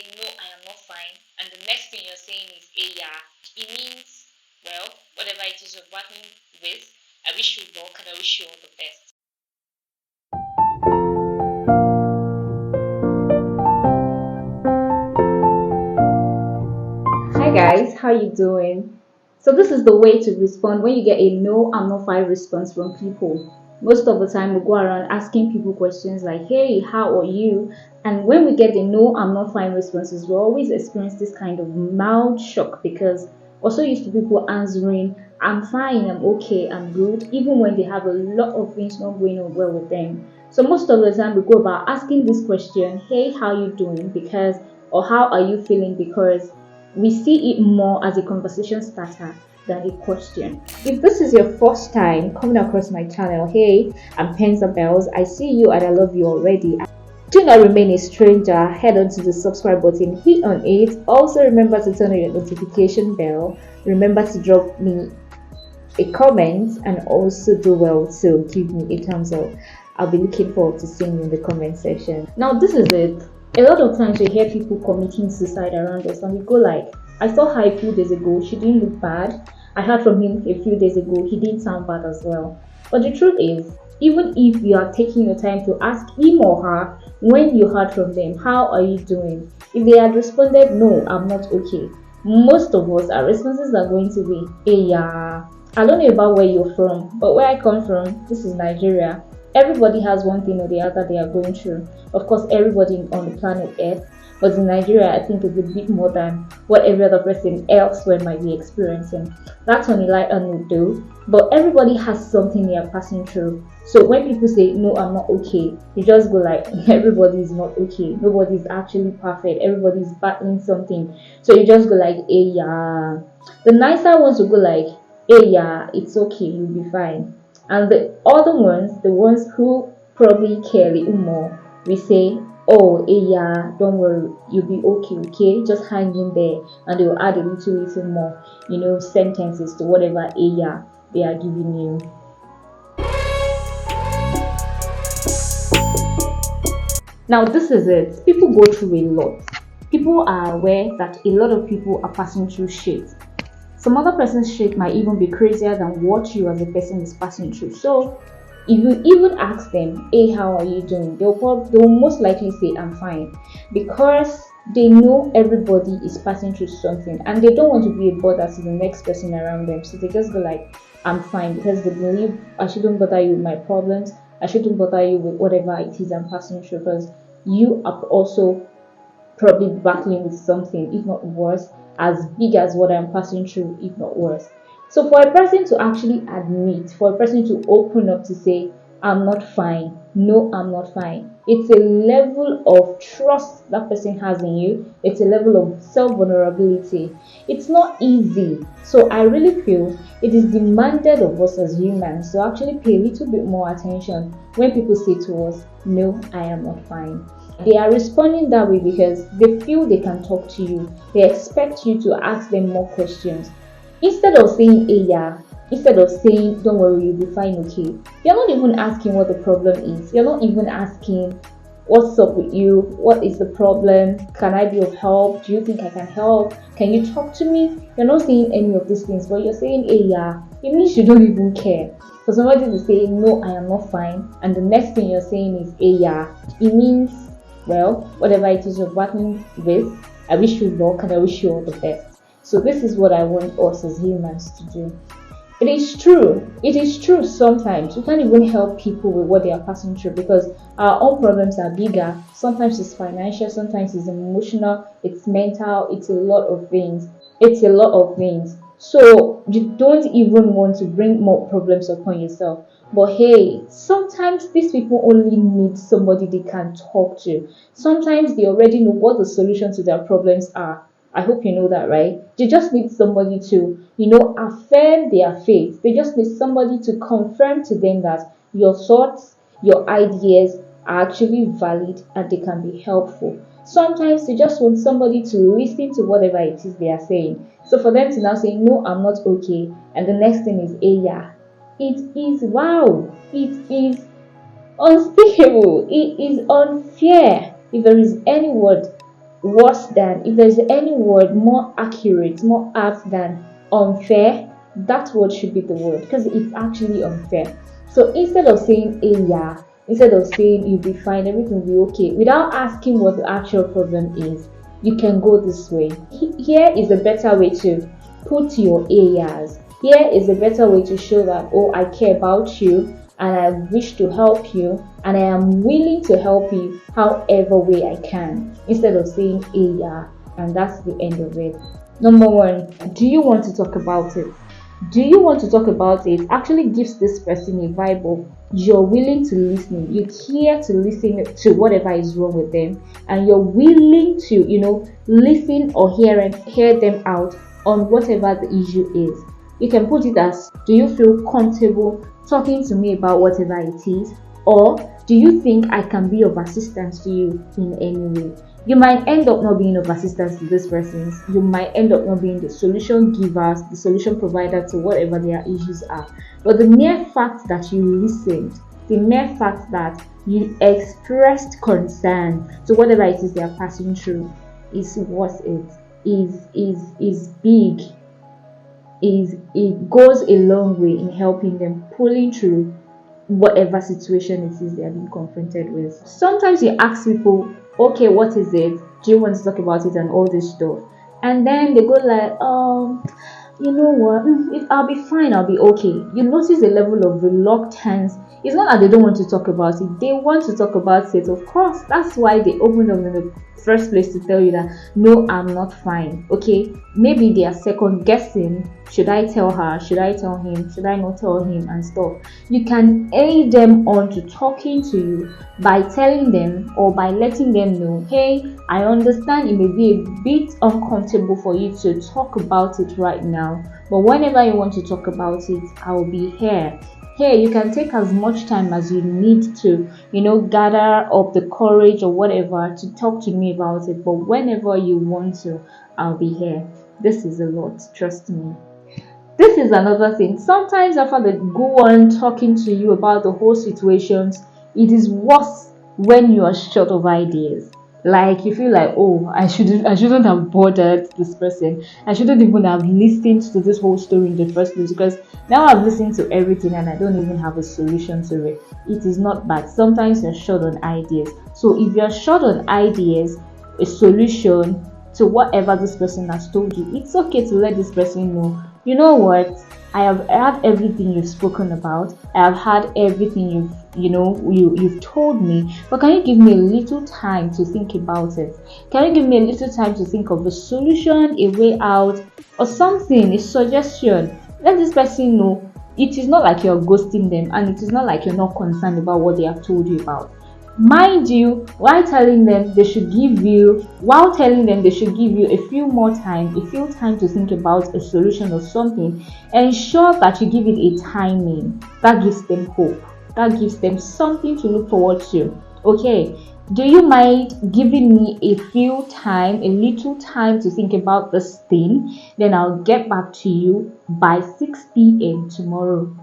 say, no, I am not fine, and the next thing you're saying is, hey, yeah, it means, well, whatever it is you're working with, I wish you luck and I wish you all the best. Hi guys, how you doing? So this is the way to respond when you get a no, I'm not fine response from people. Most of the time we go around asking people questions like, hey, how are you? And when we get the no, I'm not fine responses, we always experience this kind of mild shock because also used to people answering, I'm fine, I'm okay, I'm good, even when they have a lot of things not going on well with them. So most of the time we go about asking this question, hey, how you doing? Because or how are you feeling? Because we see it more as a conversation starter than a question. If this is your first time coming across my channel, hey, I'm Pens and Bells. I see you and I love you already. Do not remain a stranger. Head on to the subscribe button, hit on it. Also remember to turn on your notification bell. Remember to drop me a comment and also do well to give me a thumbs up. I'll be looking forward to seeing you in the comment section. Now this is it. A lot of times we hear people committing suicide around us and we go like, I saw her a few days ago, she didn't look bad. I heard from him a few days ago, he didn't sound bad as well. But the truth is, even if you are taking your time to ask him or her when you heard from them, how are you doing? If they had responded, no, I'm not okay, most of us, our responses are going to be, hey, yeah. I don't know about where you're from, but where I come from, this is Nigeria. Everybody has one thing or the other they are going through. Of course, everybody on the planet Earth, but in Nigeria, I think it's a bit more than what every other person elsewhere might be experiencing. That's on a lighter note though, but everybody has something they are passing through. So when people say, no, I'm not okay, you just go like, everybody is not okay. Nobody is actually perfect. Everybody is battling something. So you just go like, hey, yeah. The nicer ones will go like, hey, yeah, it's okay, you'll be fine. And the other ones, the ones who probably care a little more, we say, oh, hey, yeah, don't worry, you'll be okay, okay? Just hang in there. And they'll add a little more, sentences to whatever, hey, yeah, they are giving you. Now, this is it. People go through a lot. People are aware that a lot of people are passing through shit. Some other person's shit might even be crazier than what you as a person is passing through. So, if you even ask them, hey, how are you doing? They'll most likely say, I'm fine. Because they know everybody is passing through something and they don't want to be a bother to the next person around them. So they just go like, I'm fine, because they believe I shouldn't bother you with my problems. I shouldn't bother you with whatever it is I'm passing through, because you are also probably battling with something, if not worse, as big as what I'm passing through, if not worse. So, for a person to actually admit, for a person to open up to say, I'm not fine, no, I'm not fine, it's a level of trust that person has in you, it's a level of self vulnerability. It's not easy. So, I really feel it is demanded of us as humans to actually pay a little bit more attention when people say to us, no, I am not fine. They are responding that way because they feel they can talk to you. They expect you to ask them more questions. Instead of saying, hey, yeah, instead of saying, don't worry, you'll be fine, okay, you're not even asking what the problem is. You're not even asking, what's up with you? What is the problem? Can I be of help? Do you think I can help? Can you talk to me? You're not saying any of these things, but you're saying, hey, yeah. It means you don't even care. For somebody to say, no, I am not fine, and the next thing you're saying is, hey, yeah, it means, well, whatever it is you're battling with, I wish you luck and I wish you all the best. So this is what I want us as humans to do. It is true. It is true sometimes. We can't even help people with what they are passing through because our own problems are bigger. Sometimes it's financial, sometimes it's emotional, it's mental, it's a lot of things. It's a lot of things. So you don't even want to bring more problems upon yourself. But hey, sometimes these people only need somebody they can talk to. Sometimes they already know what the solution to their problems are. I hope you know that, right? They just need somebody to, affirm their faith. They just need somebody to confirm to them that your thoughts, your ideas are actually valid and they can be helpful. Sometimes they just want somebody to listen to whatever it is they are saying. So for them to now say, no, I'm not okay, and the next thing is, yeah, it is, wow, it is unspeakable, it is unfair. If there is any word worse than, if there's any word more accurate, more apt than unfair, that word should be the word, because it's actually unfair. So instead of saying, hey, yeah, instead of saying you'll be fine, everything will be okay, without asking what the actual problem is, you can go this way. Here is a better way to put your areas. Here is a better way to show that, oh, I care about you and I wish to help you and I am willing to help you however way I can, instead of saying, hey, yeah, and that's the end of it. Number one, do you want to talk about it? Do you want to talk about it? Actually gives this person a vibe of you're willing to listen, you care to listen to whatever is wrong with them, and you're willing to, listen or hear them out on whatever the issue is. You can put it as, do you feel comfortable talking to me about whatever it is, or do you think I can be of assistance to you in any way? You might end up not being of assistance to this person. You might end up not being the solution givers, the solution provider to whatever their issues are. But the mere fact that you listened, the mere fact that you expressed concern to whatever it is they are passing through is worth it. Is big. It goes a long way in helping them pulling through whatever situation it is they are being confronted with. Sometimes you ask people, okay, what is it? Do you want to talk about it and all this stuff? And then they go like, you know what? If I'll be fine, I'll be okay. You notice a level of reluctance. It's not that they don't want to talk about it. They want to talk about it. Of course, that's why they opened up in the first place to tell you that, no, I'm not fine. Okay, maybe they are second guessing. Should I tell her? Should I tell him? Should I not tell him? And stuff. You can aid them on to talking to you by telling them or by letting them know, hey, I understand it may be a bit uncomfortable for you to talk about it right now, but whenever you want to talk about it, I will be here. Here, you can take as much time as you need to, gather up the courage or whatever to talk to me about it, but whenever you want to, I'll be here. This is a lot, trust me. This is another thing. Sometimes after they go on talking to you about the whole situations, it is worse when you are short of ideas. Like you feel like, oh, I shouldn't have bothered this person. I shouldn't even have listened to this whole story in the first place, because now I've listened to everything and I don't even have a solution to it. It is not bad. Sometimes you're short on ideas. So if you're short on ideas, a solution to whatever this person has told you, it's okay to let this person know, you know what, I have heard everything you've spoken about. I have heard everything you've told me, but can you give me a little time to think about it? Can you give me a little time to think of a solution, a way out, or something, a suggestion? Let this person know it is not like you're ghosting them, and it is not like you're not concerned about what they have told you about. Mind you, while telling them they should give you a few more time, to think about a solution or something. Ensure that you give it a timing that gives them hope, that gives them something to look forward to. Okay, do you mind giving me a little time to think about this thing? Then I'll get back to you by 6 p.m. tomorrow.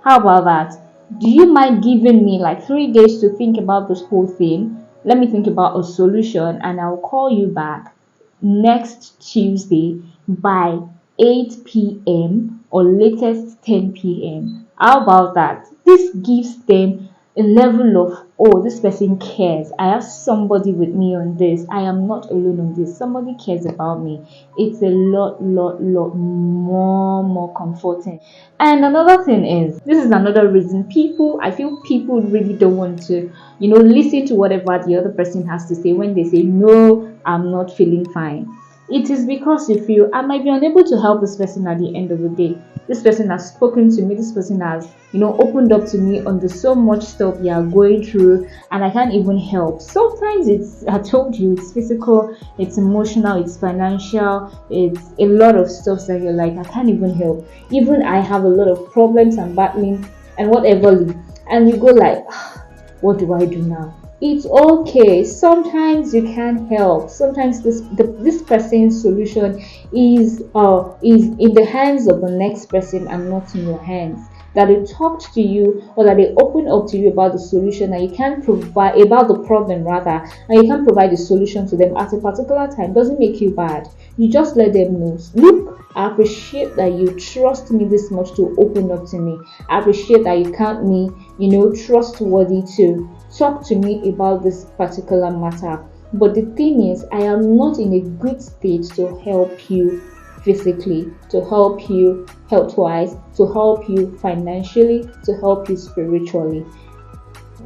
How about that? Do you mind giving me like 3 days to think about this whole thing? Let me think about a solution and I'll call you back next Tuesday by 8 p.m. or latest 10 p.m. How about that? This gives them a level of, oh, this person cares. I have somebody with me on this. I am not alone on this. Somebody cares about me. It's a lot more comforting. And another thing is, this is another reason I feel people really don't want to, listen to whatever the other person has to say when they say, no, I'm not feeling fine. It is because you feel, I might be unable to help this person at the end of the day. This person has spoken to me, this person has, opened up to me on the so much stuff you are going through, and I can't even help. Sometimes I told you, it's physical, it's emotional, it's financial, it's a lot of stuff that you're like, I can't even help. Even I have a lot of problems I'm battling and whatever, and you go like, what do I do now? It's okay. Sometimes you can't help. Sometimes this person's solution is in the hands of the next person and not in your hands. that they talked to you or that they open up to you about the solution, and you can't provide about the problem rather, and you can't provide the solution to them at a particular time, doesn't make you bad. You just let them know, look, I appreciate that you trust me this much to open up to me. I appreciate that you count me, trustworthy to talk to me about this particular matter. But the thing is, I am not in a good state to help you physically, to help you health wise, to help you financially, to help you spiritually.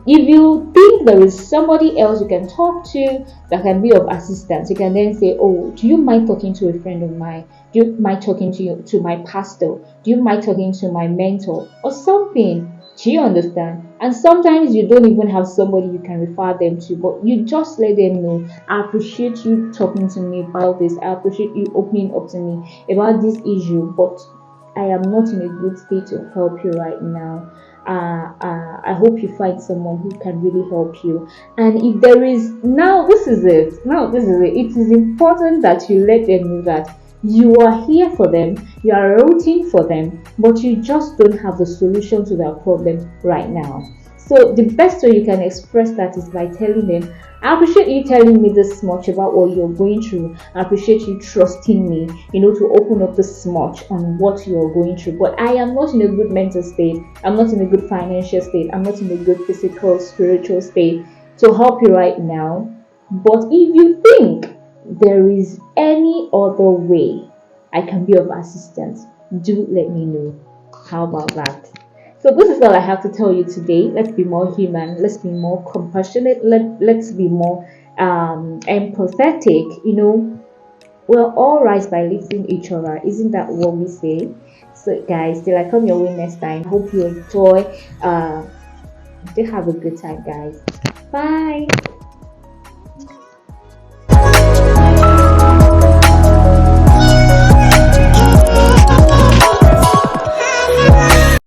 If you think there is somebody else you can talk to that can be of assistance, you can then say, oh, do you mind talking to a friend of mine? Do you mind talking to my pastor? Do you mind talking to my mentor or something? Do you understand? And sometimes you don't even have somebody you can refer them to, but you just let them know, I appreciate you talking to me about this. I appreciate you opening up to me about this issue, but I am not in a good state to help you right now. I hope you find someone who can really help you. And if there is, now this is it. Now this is it. It is important that you let them know that you are here for them, you are rooting for them, but you just don't have the solution to their problem right now. So the best way you can express that is by telling them, I appreciate you telling me this much about what you're going through. I appreciate you trusting me, to open up this much on what you're going through. But I am not in a good mental state. I'm not in a good financial state. I'm not in a good physical, spiritual state to help you right now. But if you think there is any other way I can be of assistance, do let me know. How about that? So this is all I have to tell you today. Let's be more human. Let's be more compassionate. Let's be more empathetic. We're all rise by lifting each other. Isn't that what we say? So guys, till I come your way next time, hope you enjoy. Do have a good time, guys. Bye.